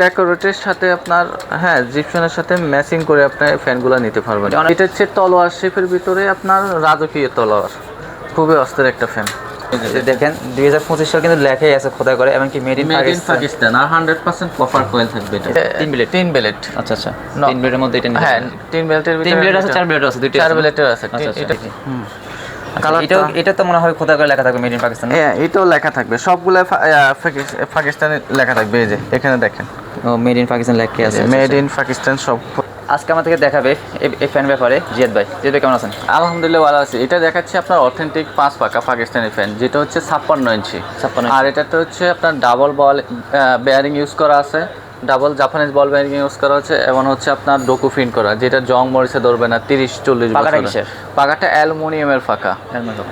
ডেকোরেটের সাথে আপনার জিপসনের সাথে ম্যাচিং করে আপনি ফ্যানগুলো নিতে পারবেন। এটা হচ্ছে তলোয়ার শেপের ভিতরে আপনার রাজকীয় তলোয়ার, খুবই অস্থির একটা ফ্যান। দেখেন 2025 সাল কিন্তু লেখাই আছে খোদাই করে, এমনকি মেড ইন পাকিস্তান আর 100% কপার কয়েল থাকবে। এটা তিন বেলেট। আচ্ছা আচ্ছা, তিন বেলেটের মধ্যে এটা তিন বেলেটের ভিতরে তিন বেলেট আছে, চার বেলেট আছে, দুইটা চার বেলেটের আছে। এটা এটা তো মনে হয় খোদাই করে লেখা থাকবে মেড ইন পাকিস্তান। হ্যাঁ, এটাও লেখা থাকবে, সবগুলো পাকিস্তানি লেখা থাকবে। এই যে এখানে দেখেন মেড ইন পাকিস্তান লেখা আছে, মেড ইন পাকিস্তান সব। আজকে আমাদেরকে দেখাবে এই ফ্যান ব্যাপারে জিয়াদ ভাই। জিয়াদ ভাই কেমন আছেন? আলহামদুলিল্লাহ ভালো আছি। এটা দেখাচ্ছে আপনার অথেন্টিক 5 পাকা পাকিস্তানি ফ্যান, যেটা হচ্ছে 56 ইঞ্চি। আর এটাতে হচ্ছে আপনার ডাবল বল বেয়ারিং ইউজ করা আছে, ডাবল জাপানিজ বল বেয়ারিং ইউজ করা হচ্ছে, এবং হচ্ছে আপনার ডোকু ফিন করা, যেটা জং মরিচে ধরবে না 30-40 বছর। পাকাটা অ্যালুমিনিয়ামের পাকা।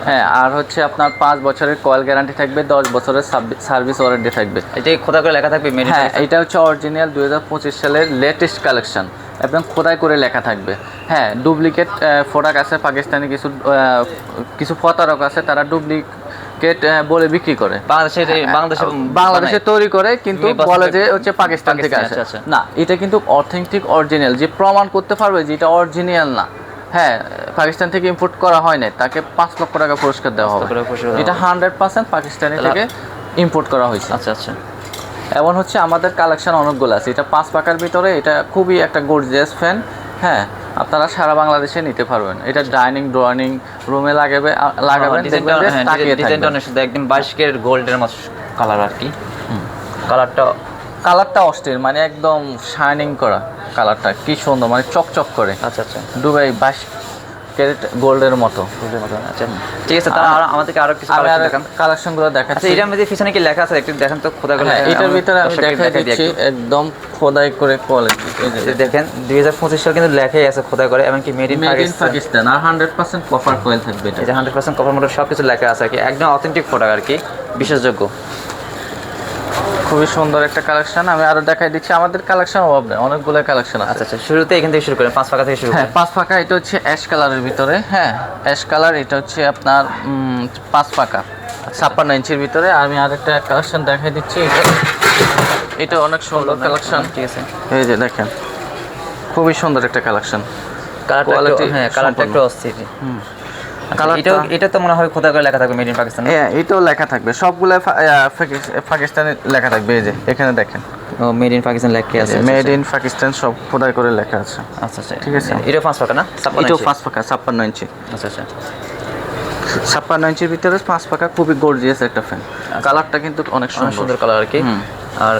হ্যাঁ, আর হচ্ছে আপনার 5 বছরের কয়েল গ্যারান্টি থাকবে, 10 বছরের সার্ভিস ওয়ারেন্টি থাকবে। এটাই খোদাই করে লেখা থাকবে। হ্যাঁ, এটা হচ্ছে অরিজিনাল 2025 সালের লেটেস্ট কালেকশন, এবং খোদাই করে লেখা থাকবে। হ্যাঁ, ডুপ্লিকেট প্রোডাক্ট আছে পাকিস্তানি, কিছু প্রতারক আছে, তারা ডুপ্লিকেট বলে বিক্রি করে। বাংলাদেশে তৈরি করে, কিন্তু বলে যে হচ্ছে পাকিস্তান থেকে আসে। না, এটা কিন্তু অথেন্টিক অরিজিনাল, যে প্রমাণ করতে পারবে যে এটা অরিজিনাল না, হ্যাঁ পাকিস্তান থেকে ইম্পোর্ট করা হয় না, তাকে 5 লক্ষ টাকা পুরস্কার দেওয়া হবে। এটা 100% পাকিস্তানি থেকে ইম্পোর্ট করা হয়েছে। আচ্ছা আচ্ছা। এমন হচ্ছে আমাদের কালেকশন অনেকগুলো আছে। এটা 5 পাকার ভিতরে, এটা খুবই একটা গর্জিয়াস ফ্যান। হ্যাঁ, আপনারা সারা বাংলাদেশে নিতে পারবেন। এটা ডাইনিং ড্রয়িং রুমে লাগাবেন, ডিজাইনটা অনেক সুন্দর, একদম 22 ক্যারেট গোল্ডের মতো কালার আর কি। কালারটা অস্থির, মানে একদম শাইনিং করা কালারটা, কি সুন্দর, মানে চকচক করে। আচ্ছা আচ্ছা, দুবাই 22 ক্যারেট গোল্ডের মতো। আচ্ছা ঠিক আছে, তাহলে আমাদেরকে আরো কিছু কালেকশনগুলো দেখাচ্ছি। এটার মধ্যে পিছনে কি লেখা আছে একটু দেখেন তো খোদাই করে। এটার ভিতরে আমি দেখাই দিচ্ছি একদম খোদাই করে কোয়ালিটি। এই যে দেখেন 2025 সাল কিন্তু লেখাই আছে খোদাই করে, এমনকি মেড ইন পাকিস্তান আর 100% কপার কয়েল থাকবে। এটা 100% কপার মোটর সবকিছু লেখা আছে আর কি, একদম অথেন্টিক প্রোডাক্ট আর কি, বিশ্বাসযোগ্য। খুবই সুন্দর একটা কালেকশন। আমি আরো দেখাই দিচ্ছি, আমাদের কালেকশন অভাব নেই, অনেকগুলো কালেকশন আছে। আচ্ছা আচ্ছা, শুরুতে এখান থেকে শুরু করেন, 5 পাকা থেকে শুরু করেন। 5 পাকা, এটা হচ্ছে অ্যাশ কালারের ভিতরে। হ্যাঁ, অ্যাশ কালার, এটা হচ্ছে আপনার 5 পাকা 56 ইঞ্চির ভিতরে। আমি আরেকটা কালেকশন দেখাই দিচ্ছি। এটা অনেক সুন্দর কালেকশন। ঠিক আছে, এই যে দেখেন, খুবই সুন্দর একটা কালেকশন। কালারটা একটু অস্থির। এটা তো মনে হয় খোদাই করে লেখা থাকবে মেড ইন পাকিস্তান। হ্যাঁ, এটাও লেখা থাকবে, সবগুলো পাকিস্তানি লেখা থাকবে। এই যে এখানে দেখেন মেড ইন পাকিস্তান লেখা আছে, মেড ইন পাকিস্তান সব খোদাই করে লেখা আছে। আচ্ছা আচ্ছা, ঠিক আছে। এটা 5 পাকা না? এটাও 5 পাকা 56 ইঞ্চি। আচ্ছা আচ্ছা, 56 ইঞ্চির ভিতরে 5 পাকা, খুবই গর্জিয়াস একটা ফ্যান। কালারটা কিন্তু অনেক সুন্দর কালার আর কি। আর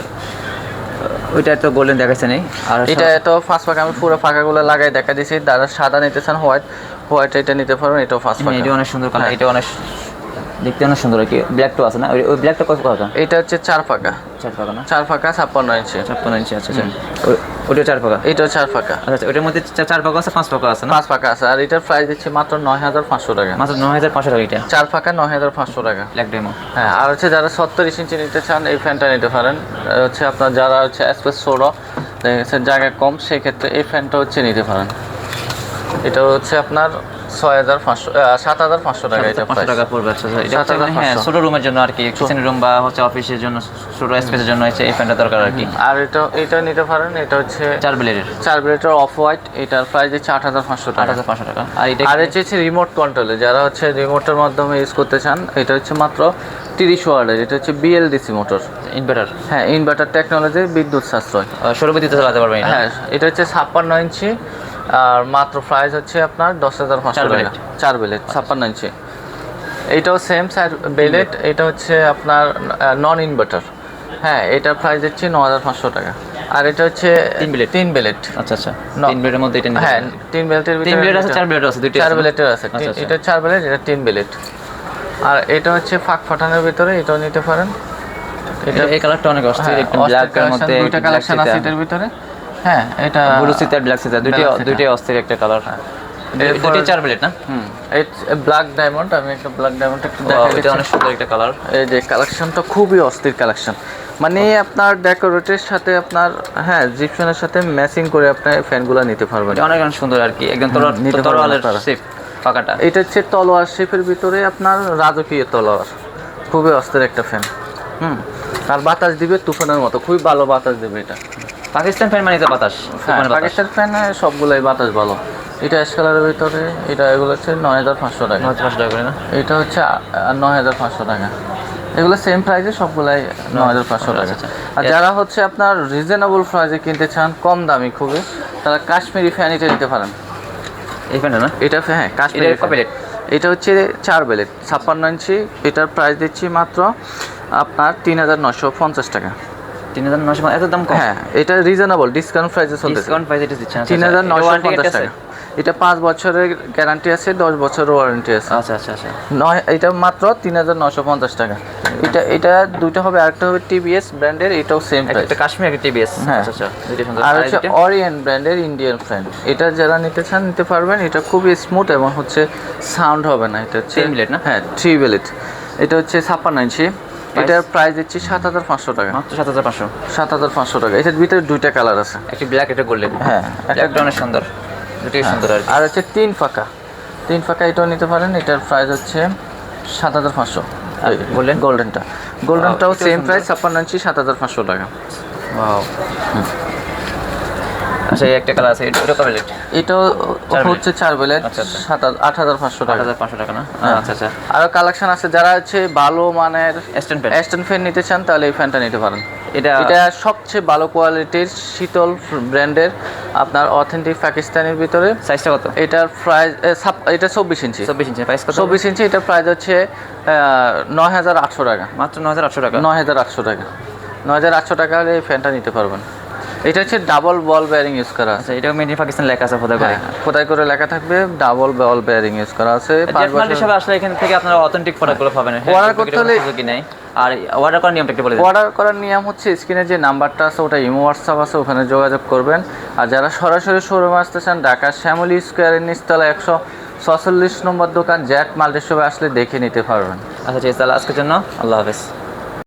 ওইটা তো গোল্ডেন দেখাচ্ছে নেই। আর এটা তো 5 পাকা, আমি পুরো পাকাগুলো লাগাই দেখা দিয়েছি। যারা সাদা নিতে চান, হোয়াইট এটা নিতে পারবেন। এটাও 5 পাকা, এটা অনেক সুন্দর কালার। এটা অনেক দেখতে অনেক সুন্দর আর কি। ব্ল্যাকটাও আছে না? ওই ব্ল্যাকটা কত পাকা? এটা হচ্ছে 4 পাকা। 4 পাকা না? 4 পাকা 56 ইঞ্চি। 56 ইঞ্চি। আচ্ছা আচ্ছা, ওইটা 4 পাকা, এটাও 4 পাকা। আচ্ছা, ওইটার মধ্যে 4 পাকা আছে, 5 পাকা আছে না? 5 পাকা আছে। আর এটার প্রাইস দিচ্ছি মাত্র 9500 টাকা। মাত্র 9500 টাকা। এটা 4 পাকা 9500 টাকা, ব্ল্যাক ডেমো। হ্যাঁ। আর হচ্ছে যারা 37 ইঞ্চি নিতে চান, এই ফ্যানটা নিতে পারেন। হচ্ছে আপনার যারা হচ্ছে স্পেস ছোটো, জায়গা কম, সেই ক্ষেত্রে এই ফ্যানটা হচ্ছে নিতে পারেন। এটা হচ্ছে আপনার 7500 টাকা। এটা 500 টাকা পড়বে। আচ্ছা, এটা হ্যাঁ ছোট রুমের জন্য আর কি, কিচেন রুম বা হচ্ছে অফিসের জন্য, ছোট স্পেসের জন্য হচ্ছে এই ফ্যানটা দরকার আর কি। আর এটা নিতে পারেন। এটা হচ্ছে 4 ব্লেডের অফ হোয়াইট। এটার প্রাইস দিচ্ছে 8500 টাকা। 8500 টাকা। আর এটা হচ্ছে রিমোট কন্ট্রোলে, যারা হচ্ছে রিমোটের মাধ্যমে ইউজ করতে চান, এটা হচ্ছে মাত্র 30 ওয়াটের। এটা হচ্ছে বিএলডিসি মোটর, ইনভার্টার। হ্যাঁ, ইনভার্টার টেকনোলজি, বিদ্যুৎ সাশ্রয়, সৌর বিদ্যুৎ চালাতে পারবেন। হ্যাঁ, এটা হচ্ছে 56 ইঞ্চি। আর মাত্র প্রাইস হচ্ছে আপনার 10500 টাকা। 4 বেলেট 56 ইঞ্চি। এইটাও সেম সাইজ বেলেট। এটা হচ্ছে আপনার নন ইনভার্টার। হ্যাঁ, এটার প্রাইস দিচ্ছি 9500 টাকা। আর এটা হচ্ছে 3 বেলেট। আচ্ছা আচ্ছা, 3 বেলেটের মধ্যে এটা। হ্যাঁ, 3 বেলেটের ভিতরে 3 বেলেট আছে, 4 বেলেট আছে, দুইটা 4 বেলেটের আছে। এটা 4 বেলেট, এটা 3 বেলেট। আর এটা হচ্ছে ফাঁক ফাটানোর ভিতরে, এটাও নিতে পারেন। এটা এই কালারটা অনেক অস্থির, একটু ব্ল্যাক এর মধ্যে দুইটা কালেকশন আছে এটার ভিতরে। হ্যাঁ, এটা ব্লু সিট আর ব্ল্যাক সিট, দুইটাই অস্থির একটা কালার। এটা 4 বেলেট না? এই ব্ল্যাক ডায়মন্ড। আমি একটা ব্ল্যাক ডায়মন্ড একটু দেখাই। এটা অনেক সুন্দর একটা কালার। এই যে কালেকশনটা খুবই অস্থির কালেকশন, মানে আপনার ডেকোরেটের সাথে আপনার জিপসনের সাথে ম্যাচিং করে আপনি ফ্যানগুলো নিতে পারবেন। এটা অনেক সুন্দর আর কি, একদম তলোয়ারের শেপ পাকাটা। এটা হচ্ছে তলোয়ার শেপের ভিতরে আপনার রাজকীয় তলোয়ার, খুবই অস্থির একটা ফ্যান। আর বাতাস দিবে তুফানের মতো, খুবই ভালো বাতাস দেবে এটা। পাকিস্তান ফ্যান মানে তো বাতাস, হ্যাঁ তুফানের বাতাস। পাকিস্তান ফ্যান সবগুলাই বাতাস ভালো। এটা অ্যাশ কালারের ভিতরে, এটা এগুলো হচ্ছে 9500 টাকা। 500 টাকা করে না? এটা হচ্ছে 9500 টাকা। এগুলো সেম প্রাইসে সবগুলাই 9500 টাকা। আচ্ছা, আর যারা হচ্ছে আপনার রিজনেবল প্রাইসে কিনতে চান, কম দামি খুবই, তারা কাশ্মীরি ফ্যান এটা নিতে পারেন। এই ফ্যানটা না? এটা হ্যাঁ কাশ্মীরি এটা কয় fan। এটা হচ্ছে 4 বেলেট 56 ইঞ্চি। এটার প্রাইস দিচ্ছি মাত্র আপনার 3950 টাকা। 3900, এত দাম কম? হ্যাঁ এটা রিজনেবল ডিসকাউন্ট প্রাইসে চলতেছে। ডিসকাউন্ট প্রাইসে এটা দিচ্ছেন? 3950 টাকা। এটা 5 বছরের গ্যারান্টি আছে, 10 বছরের ওয়ারেন্টি আছে। আচ্ছা আচ্ছা আচ্ছা। এটা মাত্র 3950 টাকা। এটা দুটো হবে, আরেকটা হবে টিভিএস ব্র্যান্ডের, এটাও সেম প্রাইস। একটা কাশ্মীর, একটা টিভিএস। হ্যাঁ। আচ্ছা আচ্ছা, দুটো সুন্দর। আর হচ্ছে অরিয়েন্ট ব্র্যান্ডের ইন্ডিয়ান ফ্যান, এটা যারা নিতে চান নিতে পারবেন। এটা খুবই স্মুথ এবং হচ্ছে সাউন্ড হবে না। এটা হচ্ছে 3 blade না? হ্যাঁ 3 ব্লেড। এটা হচ্ছে 56 ইঞ্চি। এটার প্রাইস দিচ্ছি 7500 টাকা। মাত্র 7500? 7500 টাকা। এটার ভিতরে দুইটা কালার আছে। একটা ব্ল্যাক, একটা গোল্ডেন। হ্যাঁ একটা অনেক সুন্দর, দুটোই সুন্দর আর কি। আর হচ্ছে 3 ফাঁকা এটাও নিতে পারেন। এটার প্রাইস হচ্ছে 7500। গোল্ডেনটাও সেম প্রাইস, 56 ইঞ্চি, 7500 টাকা। ওয়াও। আচ্ছা, এই একটা কালার আছে, এটা কবে রেট? এটাও হচ্ছে 4 ব্লেড, আচ্ছা, আচ্ছা। 8500 টাকা। 8500 টাকা না? আচ্ছা আচ্ছা। আরো কালেকশন আছে, যারা হচ্ছে ভালো মানের স্ট্যান্ড ফ্যান। অ্যাস্টন ফ্যান নিতে চান তাহলে এই ফ্যানটা নিতে পারেন। এটা এটা সবচেয়ে ভালো কোয়ালিটির শীতল ব্র্যান্ডের, আপনার অথেন্টিক পাকিস্তানের ভিতরে। সাইজটা কত? এটার প্রাইস এটা 24 ইঞ্চি। 24 ইঞ্চি। প্রাইস কত? 24 ইঞ্চি। এটার প্রাইস হচ্ছে 9800 টাকা। মাত্র 9800 টাকা? 9800 টাকা। 9800 টাকা হলে এই ফ্যানটা নিতে পারবেন। এটা হচ্ছে ডাবল বল বেয়ারিং ইউজ করা আছে। আচ্ছা, এটাও মেড ইন পাকিস্তান লেখা আছে খোদাই করে? হ্যাঁ, খোদাই করে লেখা থাকবে, ডাবল বল বেয়ারিং ইউজ করা আছে। 5 জেটমার্ট বছর হিসেবে আসলে এখান থেকে আপনারা অথেন্টিক প্রোডাক্টগুলো পাবেন। অর্ডার করতে হলে কি নাই? আর অর্ডার করার নিয়মটা একটু বলে দিন। অর্ডার করার নিয়ম হচ্ছে স্ক্রিনে যে নাম্বারটা আছে ওটা ইমো হোয়াটসঅ্যাপ আছে, ওখানে যোগাযোগ করবেন। আর যারা সরাসরি শোরুমে আসতে চান, ঢাকা শ্যামলী স্কোয়ারের নিচতলা 146 নম্বর দোকান জ্যাট মাল্টি শপে আসলে দেখে নিতে পারবেন। আচ্ছা ঠিক আছে, তাহলে আজকের জন্য আল্লাহ হাফেজ।